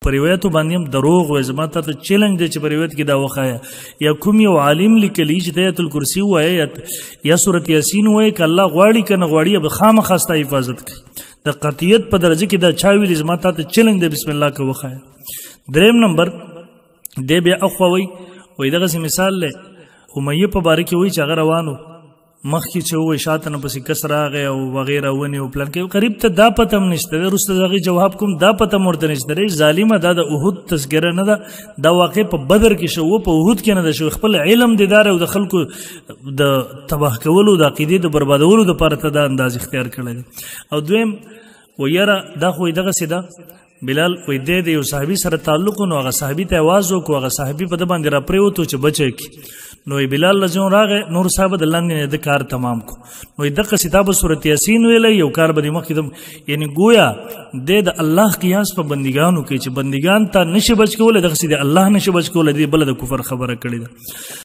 په روایتو باندې هم دروغ وایي زما ته چیلنج دی چې په روایت کې دا وښایه یا کوم یو عالم لیکلی چې آیت الکرسی ووایه یا سورت یاسین ووایه که الله غواړي که نه غواړي به خامخا ستا حفاظت کوي د قطعیت په درجه کې دا چا ویلي زما ته چیلنج دی بسم الله که وښایه دریم نمبر دی بیا اخوا وایي دغسې مثال دی امیه په باره کې وایي چې هغه روان و مخکې چې ووایي شاته نه پسې کس راغی او وغیره ونې او پلان کوي قریب ته دا پته هم نشته دی وروسته د هغې جواب کوم دا پته هم ورته نشته دی ظالمه دا د احد تذکره نه ده دا واقع په بدر کې شو په احد کې نه ده شو خپل علم د دار او د خلکو د تباه کولو د عقیدې د بربادولو دپاره ته دا انداز اختیار کړی دی او دویم و یاره دا خو دغسې ده بلال وایي دی د یو صحابي سره تعلق نو هغه صحابي ته آواز وکړو هغه صحابي په ده باندې راپرېوتو چې بچی کړي نو بلال رضیالله راغی نور صاحب د لاندې د کار تمام کو نو دغه کتاب سورت یاسین ویلی یو کار به د مخکې یعنی گویا د الله قیاس په بندګانو کې چې بندګان ته نشي بچ کولی دغسې د الله نشي بچ کولی دی بله د کفر خبره کړې ده